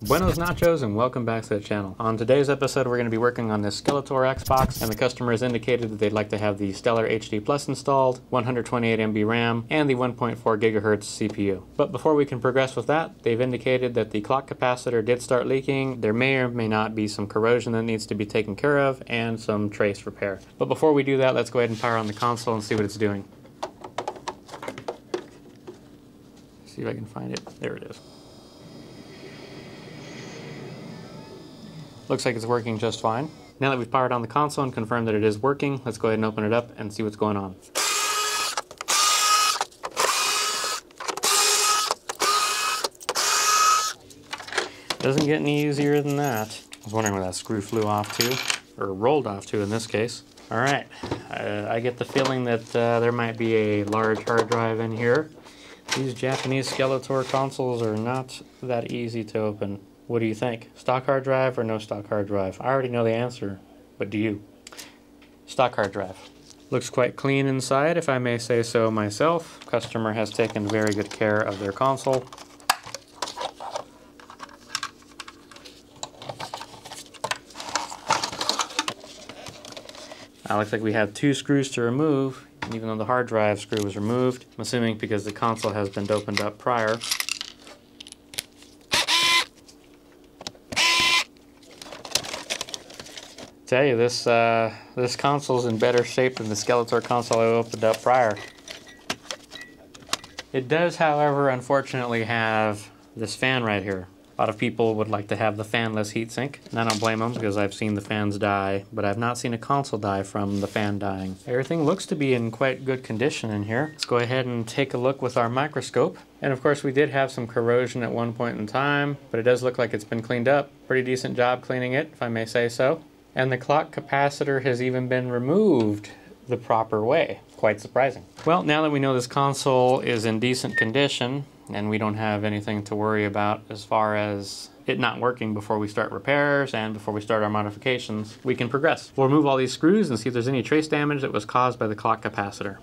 Buenos nachos and welcome back to the channel. On today's episode we're going to be working on this Skeletor Xbox, and the customer has indicated that they'd like to have the Stellar HD installed, 128 MB RAM, and the 1.4 GHz CPU. But before we can progress with that, they've indicated that the clock capacitor did start leaking. There may or may not be some corrosion that needs to be taken care of and some trace repair. But before we do that, let's go ahead and power on the console and see what it's doing. See if I can find it. There it is. Looks like it's working just fine. Now that we've powered on the console and confirmed that it is working, let's go ahead and open it up and see what's going on. Doesn't get any easier than that. I was wondering where that screw flew off to, or rolled off to in this case. All right, I get the feeling that there might be a large hard drive in here. These Japanese Skeletor consoles are not that easy to open. What do you think? Stock hard drive or no stock hard drive? I already know the answer, but do you? Stock hard drive. Looks quite clean inside, if I may say so myself. Customer has taken very good care of their console. Looks like we have two screws to remove, even though the hard drive screw was removed. I'm assuming because the console has been opened up prior. Tell you, this console's in better shape than the Skeletor console I opened up prior. It does, however, unfortunately have this fan right here. A lot of people would like to have the fanless heatsink, and I don't blame them because I've seen the fans die, but I've not seen a console die from the fan dying. Everything looks to be in quite good condition in here. Let's go ahead and take a look with our microscope. And of course we did have some corrosion at one point in time, but it does look like it's been cleaned up. Pretty decent job cleaning it, if I may say so. And the clock capacitor has even been removed the proper way. Quite surprising. Well, now that we know this console is in decent condition and we don't have anything to worry about as far as it not working before we start repairs and before we start our modifications, we can progress. We'll remove all these screws and see if there's any trace damage that was caused by the clock capacitor.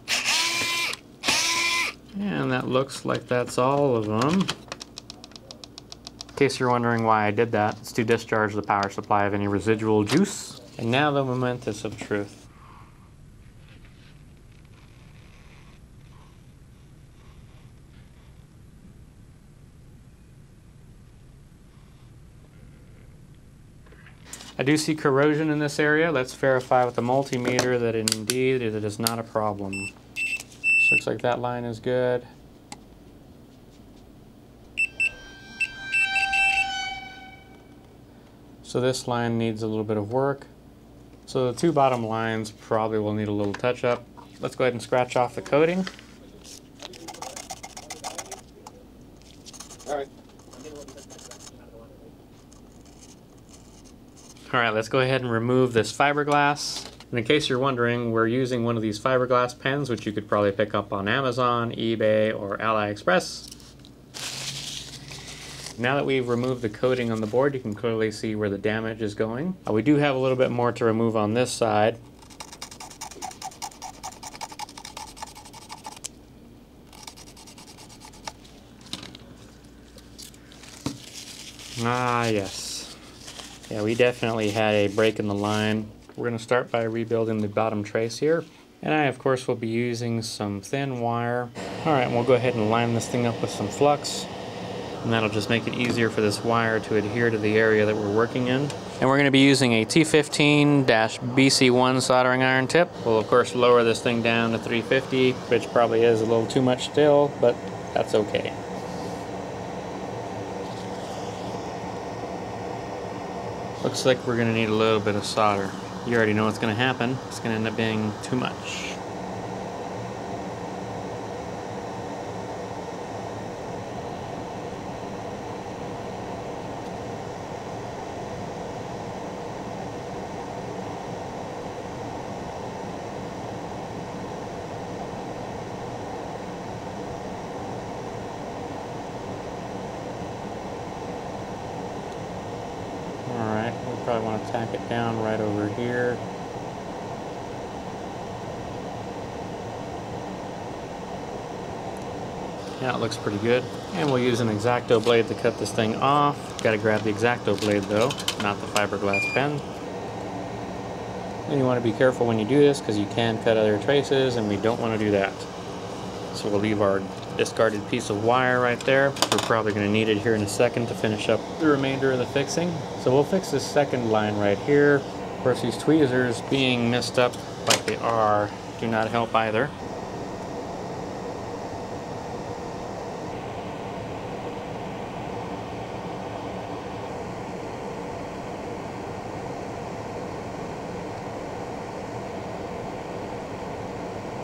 And that looks like that's all of them. In case you're wondering why I did that, it's to discharge the power supply of any residual juice. And now the momentous of truth. I do see corrosion in this area. Let's verify with the multimeter that indeed it is not a problem. So looks like that line is good. So this line needs a little bit of work. So the two bottom lines probably will need a little touch up. Let's go ahead and scratch off the coating. Alright, let's go ahead and remove this fiberglass. And in case you're wondering, we're using one of these fiberglass pens, which you could probably pick up on Amazon, eBay, or AliExpress. Now that we've removed the coating on the board, you can clearly see where the damage is going. We do have a little bit more to remove on this side. Ah, yes. Yeah, we definitely had a break in the line. We're going to start by rebuilding the bottom trace here. And I, of course, will be using some thin wire. Alright, and we'll go ahead and line this thing up with some flux. And that'll just make it easier for this wire to adhere to the area that we're working in. And we're going to be using a T15-BC1 soldering iron tip. We'll of course lower this thing down to 350, which probably is a little too much still, but that's okay. Looks like we're going to need a little bit of solder. You already know what's going to happen. It's going to end up being too much. Probably want to tack it down right over here. Yeah, it looks pretty good. And we'll use an X-Acto blade to cut this thing off. Gotta grab the X-Acto blade though, not the fiberglass pen. And you want to be careful when you do this because you can cut other traces, and we don't want to do that. So we'll leave our discarded piece of wire right there. We're probably going to need it here in a second to finish up the remainder of the fixing. So we'll fix this second line right here. Of course, these tweezers being messed up like they are do not help either.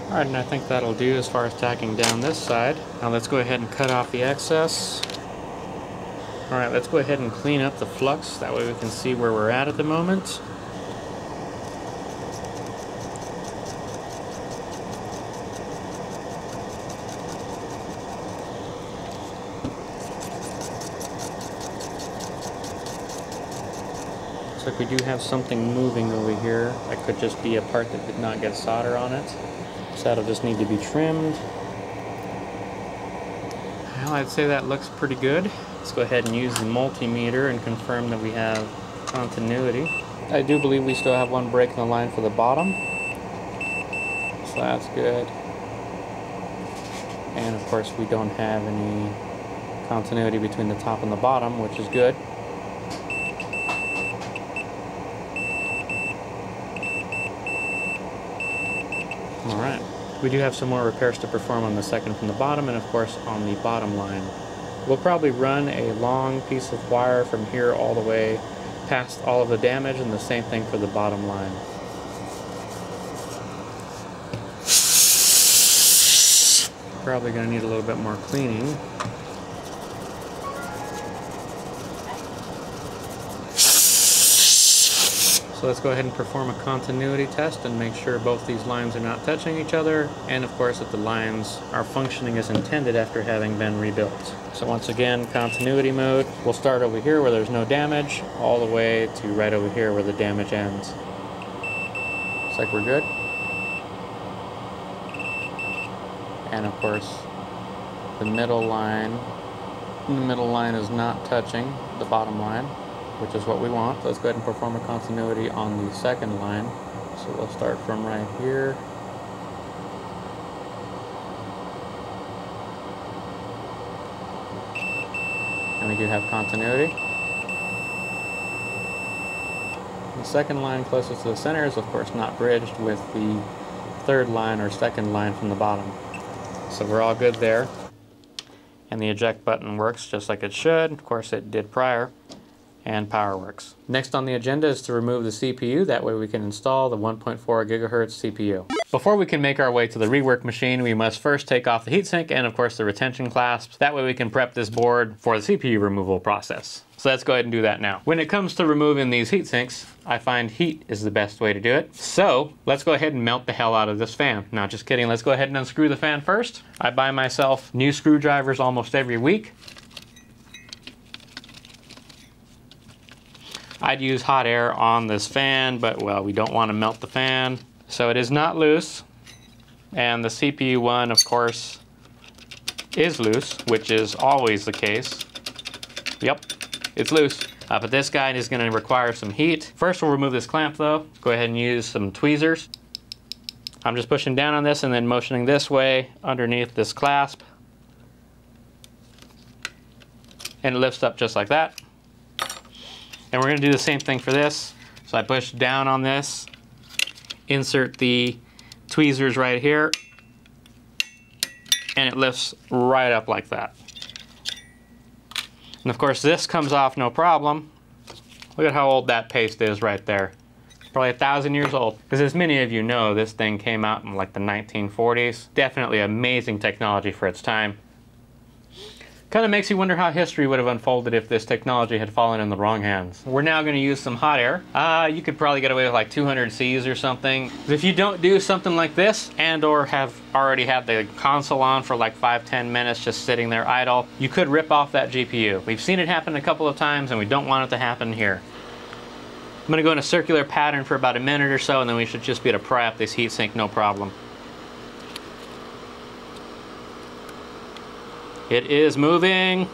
Alright, and I think that'll do as far as tacking down this side. Now let's go ahead and cut off the excess. Alright, let's go ahead and clean up the flux, that way we can see where we're at the moment. Looks like we do have something moving over here. That could just be a part that did not get solder on it. So that'll just need to be trimmed. Well, I'd say that looks pretty good. Let's go ahead and use the multimeter and confirm that we have continuity. I do believe we still have one break in the line for the bottom. So that's good. And of course we don't have any continuity between the top and the bottom, which is good. Alright, we do have some more repairs to perform on the second from the bottom, and of course on the bottom line. We'll probably run a long piece of wire from here all the way past all of the damage, and the same thing for the bottom line. Probably going to need a little bit more cleaning. So let's go ahead and perform a continuity test and make sure both these lines are not touching each other, and of course that the lines are functioning as intended after having been rebuilt. So once again, continuity mode. We'll start over here where there's no damage, all the way to right over here where the damage ends. Looks like we're good. And of course, the middle line is not touching the bottom line, which is what we want. So let's go ahead and perform a continuity on the second line. So we'll start from right here. And we do have continuity. The second line closest to the center is of course not bridged with the third line or second line from the bottom. So we're all good there. And the eject button works just like it should. Of course it did prior. And power works. Next on the agenda is to remove the CPU, that way we can install the 1.4 gigahertz CPU. Before we can make our way to the rework machine, we must first take off the heatsink and of course the retention clasps, that way we can prep this board for the CPU removal process. So let's go ahead and do that now. When it comes to removing these heat sinks, I find heat is the best way to do it. So let's go ahead and melt the hell out of this fan. No, just kidding, let's go ahead and unscrew the fan first. I buy myself new screwdrivers almost every week. I'd use hot air on this fan, but well, we don't want to melt the fan. So it is not loose. And the CPU one, of course, is loose, which is always the case. Yep, it's loose. But this guy is going to require some heat. First we'll remove this clamp though. Let's go ahead and use some tweezers. I'm just pushing down on this and then motioning this way underneath this clasp. And it lifts up just like that. And we're going to do the same thing for this. So I push down on this, insert the tweezers right here, and it lifts right up like that. And of course this comes off no problem. Look at how old that paste is right there. Probably 1,000 years old. Because as many of you know, this thing came out in like the 1940s. Definitely amazing technology for its time. Kind of makes you wonder how history would have unfolded if this technology had fallen in the wrong hands. We're now going to use some hot air. You could probably get away with like 200 Cs or something. If you don't do something like this and or have already had the console on for like 5-10 minutes just sitting there idle, you could rip off that GPU. We've seen it happen a couple of times and we don't want it to happen here. I'm going to go in a circular pattern for about a minute or so, and then we should just be able to pry up this heatsink no problem. It is moving.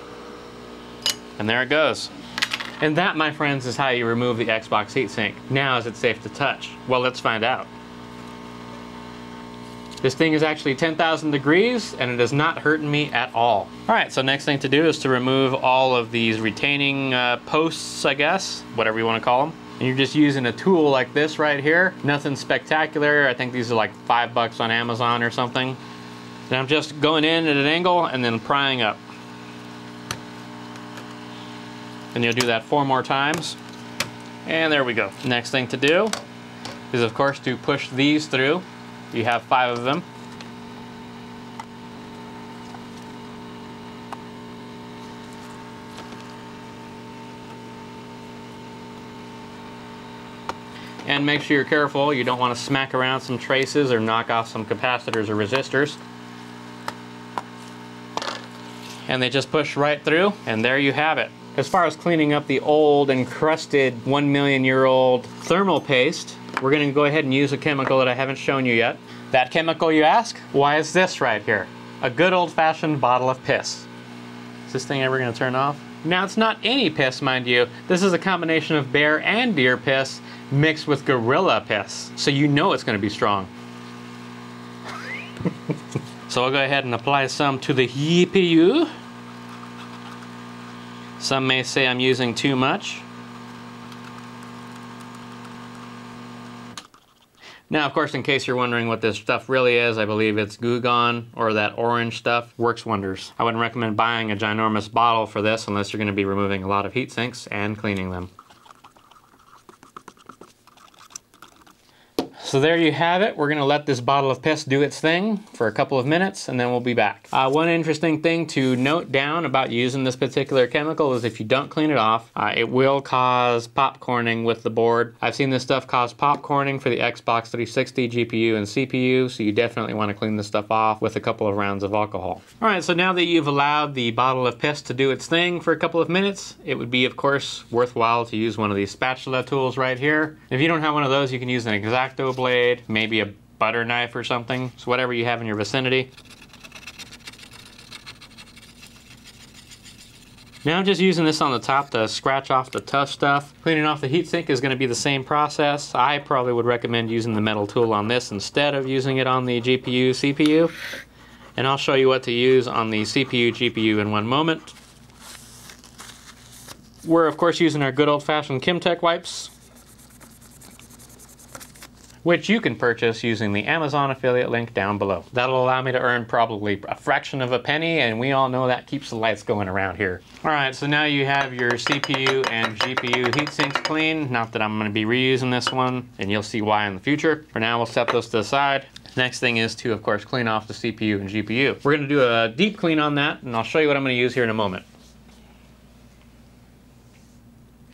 And there it goes. And that, my friends, is how you remove the Xbox heatsink. Now, is it safe to touch? Well, let's find out. This thing is actually 10,000 degrees, and it is not hurting me at all. All right, so next thing to do is to remove all of these retaining posts, I guess, whatever you want to call them. And you're just using a tool like this right here. Nothing spectacular. I think these are like $5 on Amazon or something. And I'm just going in at an angle and then prying up. And you'll do that 4 more times. And there we go. Next thing to do is, of course, to push these through. You have 5 of them. And make sure you're careful. You don't want to smack around some traces or knock off some capacitors or resistors. And they just push right through, and there you have it. As far as cleaning up the old encrusted 1,000,000-year-old thermal paste, we're going to go ahead and use a chemical that I haven't shown you yet. That chemical, you ask? Why is this right here? A good old-fashioned bottle of piss. Is this thing ever going to turn off? Now, it's not any piss, mind you. This is a combination of bear and deer piss mixed with gorilla piss. So you know it's going to be strong. So I'll go ahead and apply some to the CPU. Some may say I'm using too much. Now, of course, in case you're wondering what this stuff really is, I believe it's Goo Gone, or that orange stuff. Works wonders. I wouldn't recommend buying a ginormous bottle for this unless you're going to be removing a lot of heat sinks and cleaning them. So there you have it. We're going to let this bottle of piss do its thing for a couple of minutes, and then we'll be back. One interesting thing to note down about using this particular chemical is if you don't clean it off, it will cause popcorning with the board. I've seen this stuff cause popcorning for the Xbox 360 GPU and CPU, so you definitely want to clean this stuff off with a couple of rounds of alcohol. All right, so now that you've allowed the bottle of piss to do its thing for a couple of minutes, it would be, of course, worthwhile to use one of these spatula tools right here. If you don't have one of those, you can use an X-Acto blade, maybe a butter knife or something, so whatever you have in your vicinity. Now I'm just using this on the top to scratch off the tough stuff. Cleaning off the heatsink is going to be the same process. I probably would recommend using the metal tool on this instead of using it on the GPU, CPU. And I'll show you what to use on the CPU, GPU in one moment. We're of course using our good old-fashioned Kimtech wipes, which you can purchase using the Amazon affiliate link down below. That'll allow me to earn probably a fraction of a penny, and we all know that keeps the lights going around here. All right, so now you have your CPU and GPU heat sinks clean. Not that I'm gonna be reusing this one, and you'll see why in the future. For now, we'll set those to the side. Next thing is to, of course, clean off the CPU and GPU. We're gonna do a deep clean on that, and I'll show you what I'm gonna use here in a moment.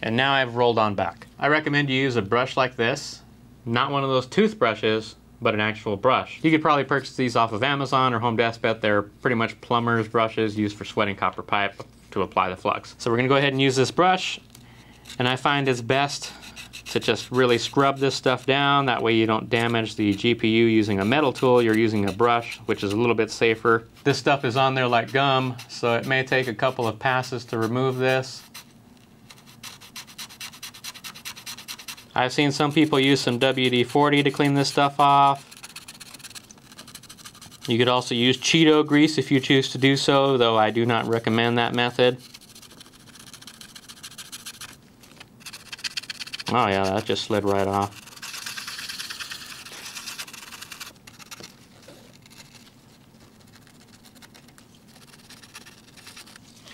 And now I've rolled on back. I recommend you use a brush like this. Not one of those toothbrushes, but an actual brush. You could probably purchase these off of Amazon or Home Depot. They're pretty much plumber's brushes used for sweating copper pipe to apply the flux. So we're gonna go ahead and use this brush, and I find it's best to just really scrub this stuff down. That way you don't damage the GPU using a metal tool. You're using a brush, which is a little bit safer. This stuff is on there like gum, so it may take a couple of passes to remove this. I've seen some people use some WD-40 to clean this stuff off. You could also use Cheeto grease if you choose to do so, though I do not recommend that method. Oh yeah, that just slid right off.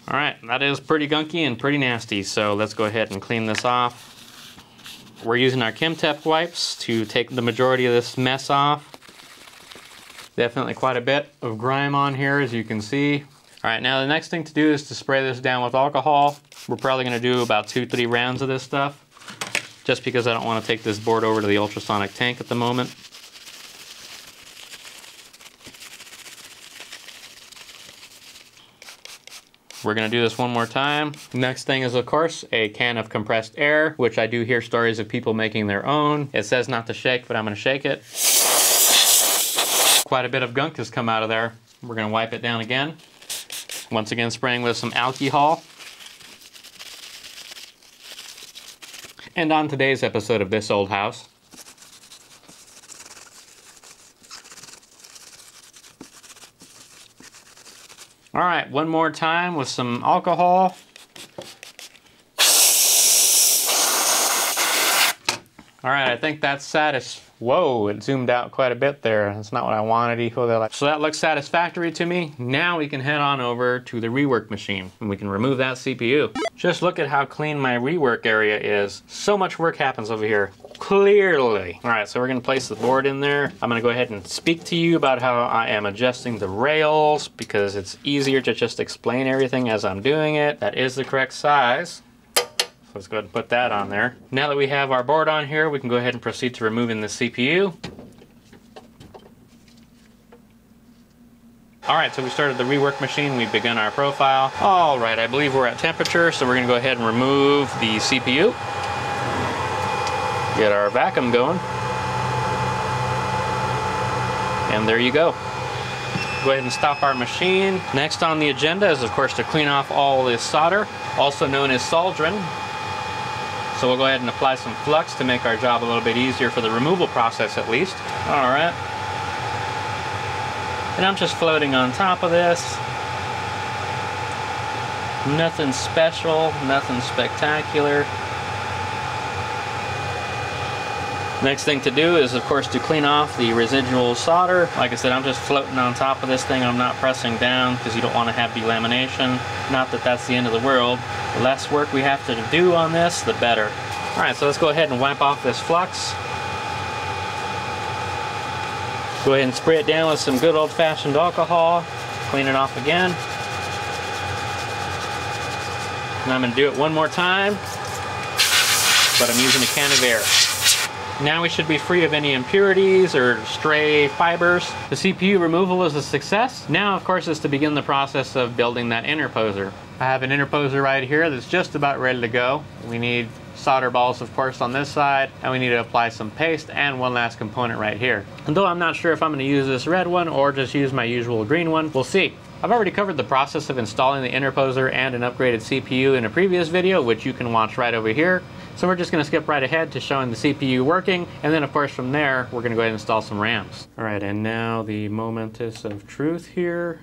Alright, that is pretty gunky and pretty nasty, so let's go ahead and clean this off. We're using our Kimtech wipes to take the majority of this mess off. Definitely quite a bit of grime on here, as you can see. All right, now the next thing to do is to spray this down with alcohol. We're probably gonna do about 2-3 rounds of this stuff, just because I don't wanna take this board over to the ultrasonic tank at the moment. We're gonna do this one more time. Next thing is, of course, a can of compressed air, which I do hear stories of people making their own. It says not to shake, but I'm gonna shake it. Quite a bit of gunk has come out of there. We're gonna wipe it down again. Once again, spraying with some alcohol. And on today's episode of This Old House, all right, one more time with some alcohol. All right, I think that's whoa, it zoomed out quite a bit there. That's not what I wanted. So that looks satisfactory to me. Now we can head on over to the rework machine and we can remove that CPU. Just look at how clean my rework area is. So much work happens over here, clearly. All right, so we're gonna place the board in there. I'm gonna go ahead and speak to you about how I am adjusting the rails because it's easier to just explain everything as I'm doing it. That is the correct size. Let's go ahead and put that on there. Now that we have our board on here, we can go ahead and proceed to removing the CPU. All right, so we started the rework machine. We've begun our profile. All right, I believe we're at temperature, so we're gonna go ahead and remove the CPU. Get our vacuum going. And there you go. Go ahead and stop our machine. Next on the agenda is, of course, to clean off all this solder, also known as soldering. So we'll go ahead and apply some flux to make our job a little bit easier for the removal process at least. All right. And I'm just floating on top of this. Nothing special, nothing spectacular. Next thing to do is, of course, to clean off the residual solder. Like I said, I'm just floating on top of this thing. I'm not pressing down because you don't want to have delamination. Not that that's the end of the world. The less work we have to do on this, the better. All right, so let's go ahead and wipe off this flux. Go ahead and spray it down with some good old-fashioned alcohol. Clean it off again. And I'm gonna do it one more time, but I'm using a can of air. Now we should be free of any impurities or stray fibers. The CPU removal is a success. Now, of course, is to begin the process of building that interposer. I have an interposer right here that's just about ready to go. We need solder balls, of course, on this side, and we need to apply some paste and one last component right here. And though I'm not sure if I'm going to use this red one or just use my usual green one, we'll see. I've already covered the process of installing the interposer and an upgraded CPU in a previous video, which you can watch right over here. So we're just going to skip right ahead to showing the CPU working, and then of course from there we're going to go ahead and install some RAMs. All right, and now the momentous of truth here.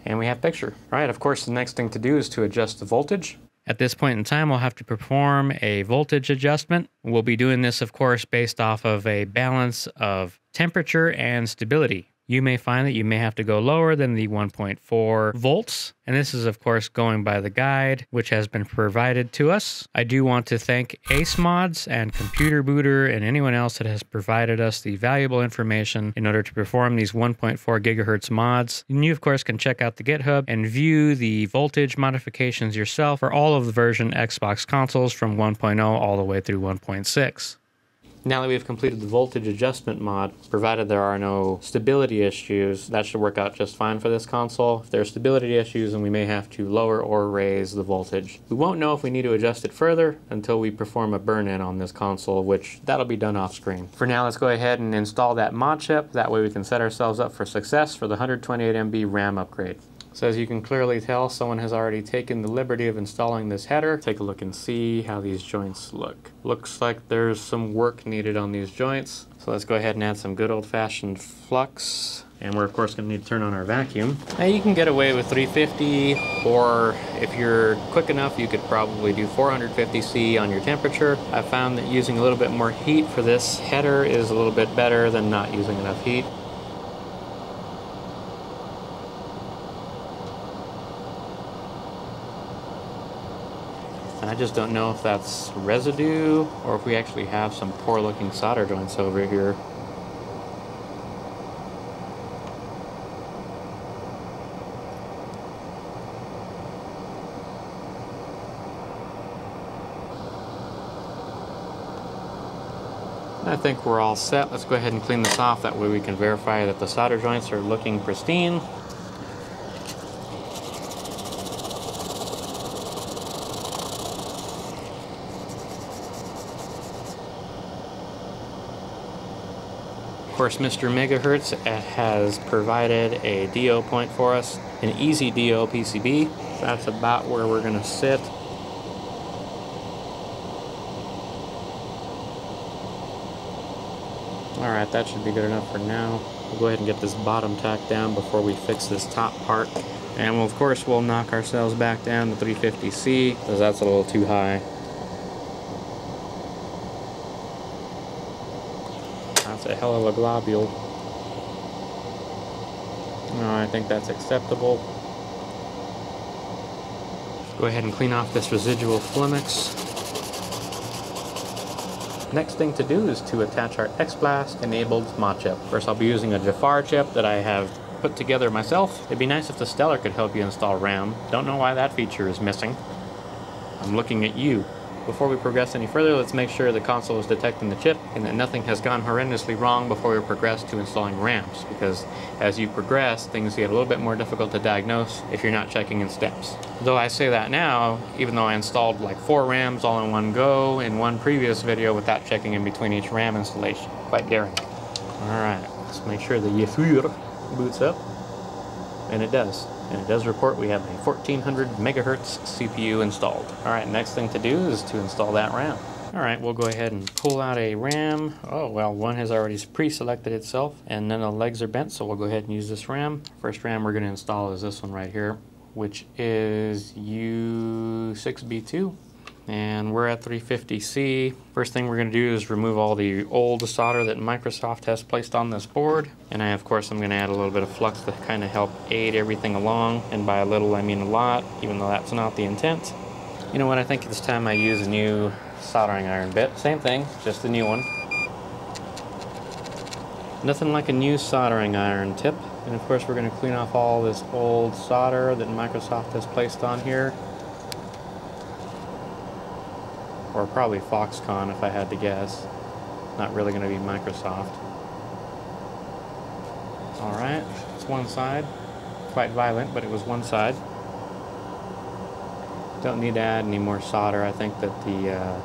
And we have picture. All right, of course the next thing to do is to adjust the voltage. At this point in time, we'll have to perform a voltage adjustment. We'll be doing this, of course, based off of a balance of temperature and stability. You may find that you may have to go lower than the 1.4 volts. And this is, of course, going by the guide, which has been provided to us. I do want to thank Ace Mods and Computer Booter and anyone else that has provided us the valuable information in order to perform these 1.4 gigahertz mods. And you, of course, can check out the GitHub and view the voltage modifications yourself for all of the version Xbox consoles from 1.0 all the way through 1.6. Now that we've completed the voltage adjustment mod, provided there are no stability issues, that should work out just fine for this console. If there are stability issues, then we may have to lower or raise the voltage. We won't know if we need to adjust it further until we perform a burn-in on this console, which that'll be done off screen. For now, let's go ahead and install that mod chip. That way we can set ourselves up for success for the 128 MB RAM upgrade. So as you can clearly tell, someone has already taken the liberty of installing this header. Take a look and see how these joints look. Looks like there's some work needed on these joints. So let's go ahead and add some good old-fashioned flux. And we're of course going to need to turn on our vacuum. Now you can get away with 350, or if you're quick enough, you could probably do 450C on your temperature. I found that using a little bit more heat for this header is a little bit better than not using enough heat. I just don't know if that's residue or if we actually have some poor looking solder joints over here. I think we're all set. Let's go ahead and clean this off. That way we can verify that the solder joints are looking pristine. course, Mr. Megahertz has provided a DO point for us, an easy DO PCB. So that's about where we're going to sit. Alright, that should be good enough for now. We'll go ahead and get this bottom tack down before we fix this top part. And we'll, of course, we'll knock ourselves back down to 350C, because that's a little too high. That's a hell of a globule. No, I think that's acceptable. Go ahead and clean off this residual flummox. Next thing to do is to attach our XBlast enabled mod chip. First, I'll be using a Jafar chip that I have put together myself. It'd be nice if the Stellar could help you install RAM. Don't know why that feature is missing. I'm looking at you. Before we progress any further, let's make sure the console is detecting the chip and that nothing has gone horrendously wrong before we progress to installing RAMs, because as you progress, things get a little bit more difficult to diagnose if you're not checking in steps. Though I say that now, even though I installed like 4 RAMs all in one go in one previous video without checking in between each RAM installation. Quite daring. Alright, let's make sure the Yasur boots up. And it does. And it does report we have a 1400 megahertz CPU installed. Alright, next thing to do is to install that RAM. Alright, we'll go ahead and pull out a RAM. Oh, well, one has already pre-selected itself, and none of the legs are bent, so we'll go ahead and use this RAM. First RAM we're going to install is this one right here, which is U6B2. And we're at 350C. First thing we're going to do is remove all the old solder that Microsoft has placed on this board. And of course, I'm going to add a little bit of flux to kind of help aid everything along. And by a little, I mean a lot, even though that's not the intent. You know what, I think this time I use a new soldering iron bit. Same thing, just a new one. Nothing like a new soldering iron tip. And of course, we're going to clean off all this old solder that Microsoft has placed on here. Or probably Foxconn if I had to guess. Not really going to be Microsoft. Alright, it's one side. Quite violent, but it was one side. Don't need to add any more solder. I think that the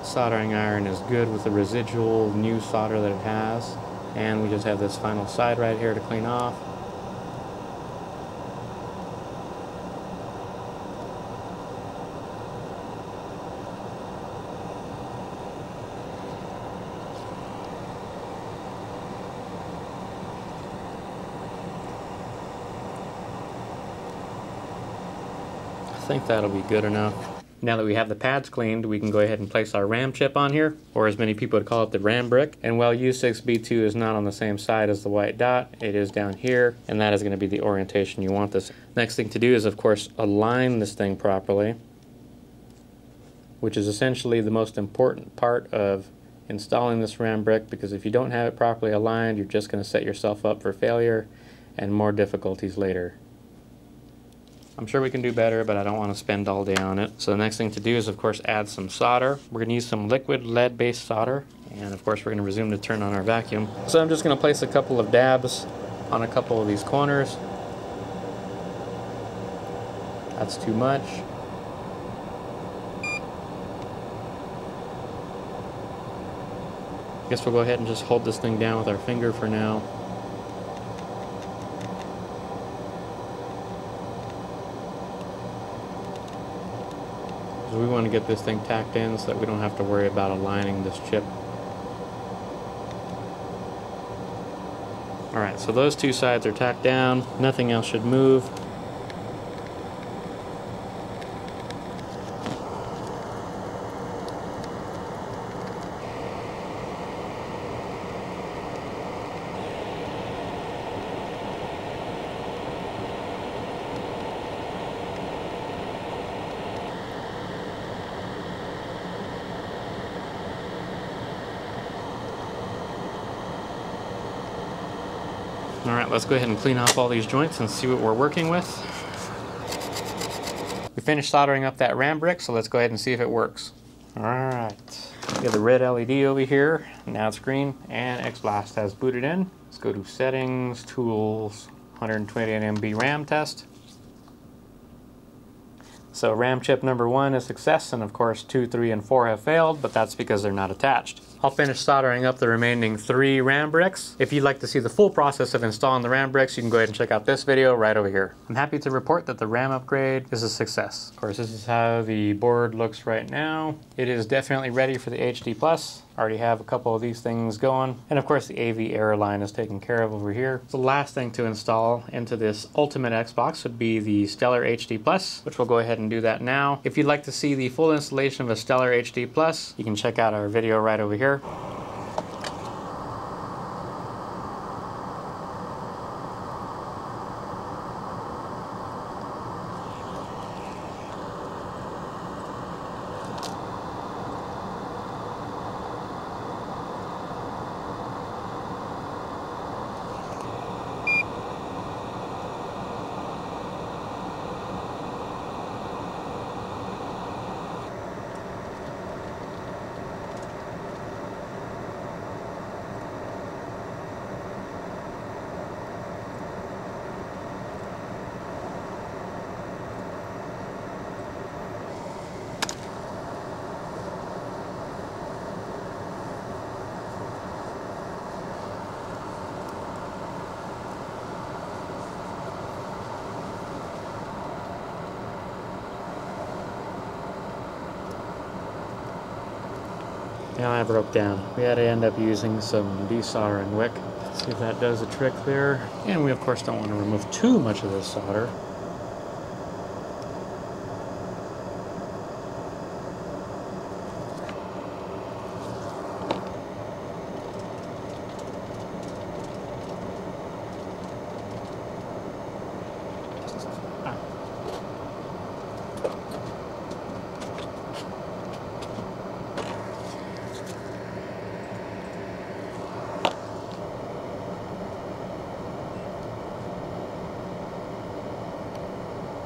soldering iron is good with the residual new solder that it has. And we just have this final side right here to clean off. I think that'll be good enough. Now that we have the pads cleaned, we can go ahead and place our RAM chip on here, or as many people would call it, the RAM brick. And while U6B2 is not on the same side as the white dot, it is down here, and that is going to be the orientation you want this. Next thing to do is, of course, align this thing properly, which is essentially the most important part of installing this RAM brick, because if you don't have it properly aligned, you're just going to set yourself up for failure and more difficulties later. I'm sure we can do better, but I don't want to spend all day on it. So the next thing to do is, of course, add some solder. We're going to use some liquid lead-based solder, and of course we're going to resume to turn on our vacuum. So I'm just going to place a couple of dabs on a couple of these corners. That's too much. Guess we'll go ahead and just hold this thing down with our finger for now. We want to get this thing tacked in so that we don't have to worry about aligning this chip. Alright, so those two sides are tacked down. Nothing else should move. Alright, let's go ahead and clean off all these joints and see what we're working with. We finished soldering up that RAM brick, so let's go ahead and see if it works. Alright, we have the red LED over here, now it's green, and XBlast has booted in. Let's go to Settings, Tools, 128 MB RAM test. So RAM chip number 1 is success, and of course 2, 3, and 4 have failed, but that's because they're not attached. I'll finish soldering up the remaining 3 RAM bricks. If you'd like to see the full process of installing the RAM bricks, you can go ahead and check out this video right over here. I'm happy to report that the RAM upgrade is a success. Of course, this is how the board looks right now. It is definitely ready for the HD+. I already have a couple of these things going. And of course the AV error line is taken care of over here. The last thing to install into this Ultimate Xbox would be the Stellar HD+, which we'll go ahead and do that now. If you'd like to see the full installation of a Stellar HD+, you can check out our video right over here. Now I broke down. We had to end up using some desoldering wick. See if that does the trick there. And we of course don't want to remove too much of this solder.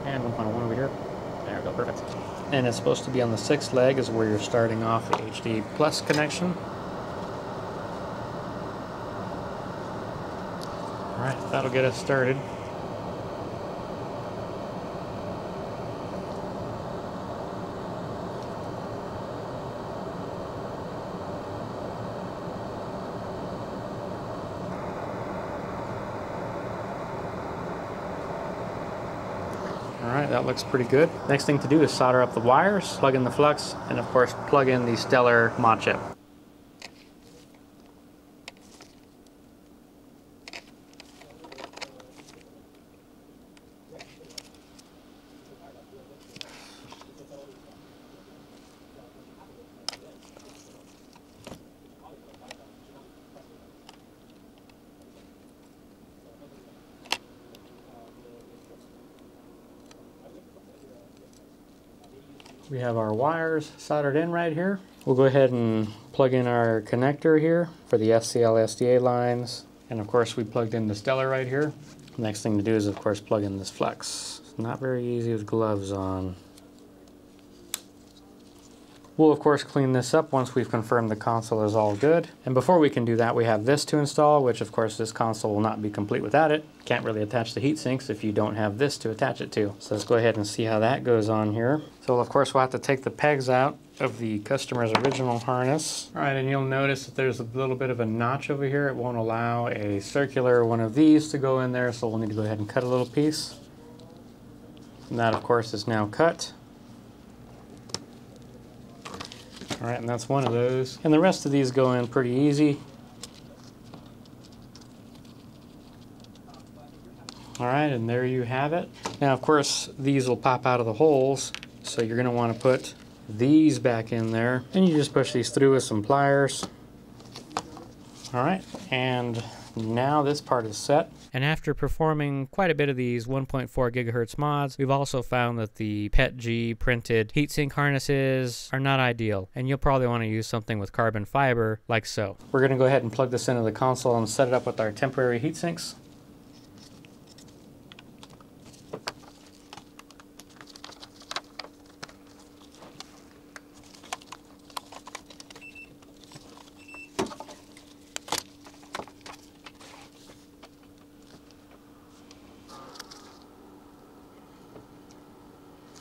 And 1.1 over here. There we go, perfect. And it's supposed to be on the 6th leg is where you're starting off the HD Plus connection. Alright, that'll get us started. Alright, that looks pretty good. Next thing to do is solder up the wires, plug in the flux, and of course plug in the Stellar mod chip. We have our wires soldered in right here. We'll go ahead and plug in our connector here for the FCL SDA lines. And of course we plugged in the Stellar right here. Next thing to do is of course plug in this flex. It's not very easy with gloves on. We'll of course clean this up once we've confirmed the console is all good. And before we can do that, we have this to install, which of course this console will not be complete without it. Can't really attach the heat sinks if you don't have this to attach it to. So let's go ahead and see how that goes on here. So of course we'll have to take the pegs out of the customer's original harness. All right, and you'll notice that there's a little bit of a notch over here. It won't allow a circular one of these to go in there, so we'll need to go ahead and cut a little piece. And that of course is now cut. All right, and that's one of those. And the rest of these go in pretty easy. All right, and there you have it. Now, of course, these will pop out of the holes, so you're gonna wanna put these back in there. And you just push these through with some pliers. All right, and now this part is set. And after performing quite a bit of these 1.4 gigahertz mods, we've also found that the PETG printed heatsink harnesses are not ideal, and you'll probably want to use something with carbon fiber like so. We're going to go ahead and plug this into the console and set it up with our temporary heatsinks.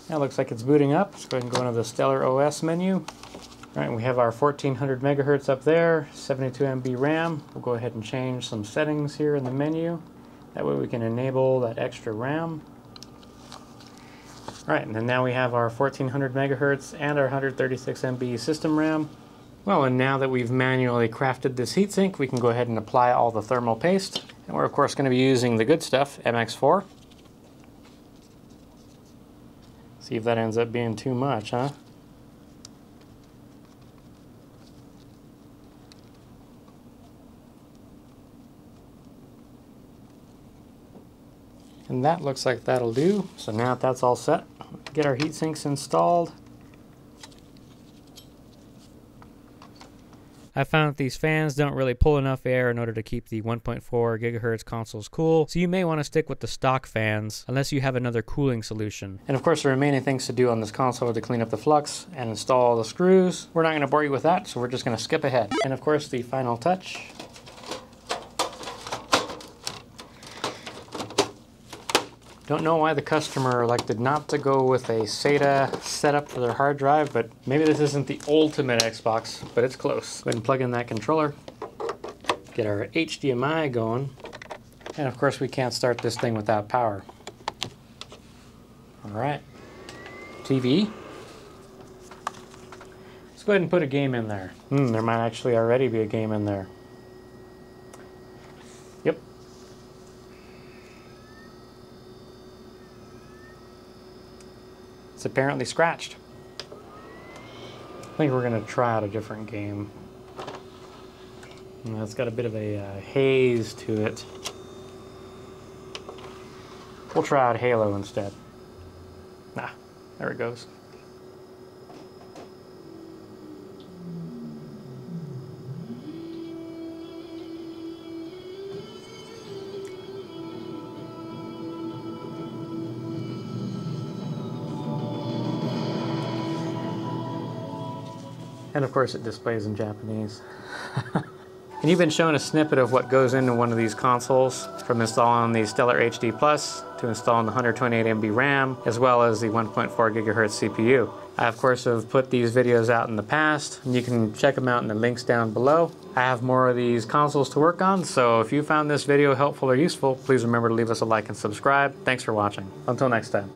Now it looks like it's booting up. Let's go ahead and go into the Stellar OS menu. All right, we have our 1400 megahertz up there, 72 MB RAM. We'll go ahead and change some settings here in the menu. That way we can enable that extra RAM. All right, and then now we have our 1400 megahertz and our 136 MB system RAM. Well, and now that we've manually crafted this heatsink, we can go ahead and apply all the thermal paste. And we're of course going to be using the good stuff, MX4. See if that ends up being too much, huh? And that looks like that'll do. So now that that's all set, get our heat sinks installed. I found that these fans don't really pull enough air in order to keep the 1.4 gigahertz consoles cool, so you may want to stick with the stock fans unless you have another cooling solution. And of course the remaining things to do on this console are to clean up the flux and install the screws. We're not going to bore you with that, so we're just going to skip ahead. And of course the final touch. Don't know why the customer elected not to go with a SATA setup for their hard drive, but maybe this isn't the ultimate Xbox, but it's close. Go ahead and plug in that controller, get our HDMI going, and of course we can't start this thing without power. All right, TV. Let's go ahead and put a game in there. There might actually already be a game in there. Yep. It's apparently scratched. I think we're going to try out a different game. It's got a bit of a haze to it. We'll try out Halo instead. Nah, there it goes. And of course it displays in Japanese. And you've been shown a snippet of what goes into one of these consoles, from installing the Stellar HD Plus to installing the 128 MB RAM, as well as the 1.4 gigahertz CPU. I of course have put these videos out in the past, and you can check them out in the links down below. I have more of these consoles to work on, so if you found this video helpful or useful, please remember to leave us a like and subscribe. Thanks for watching. Until next time.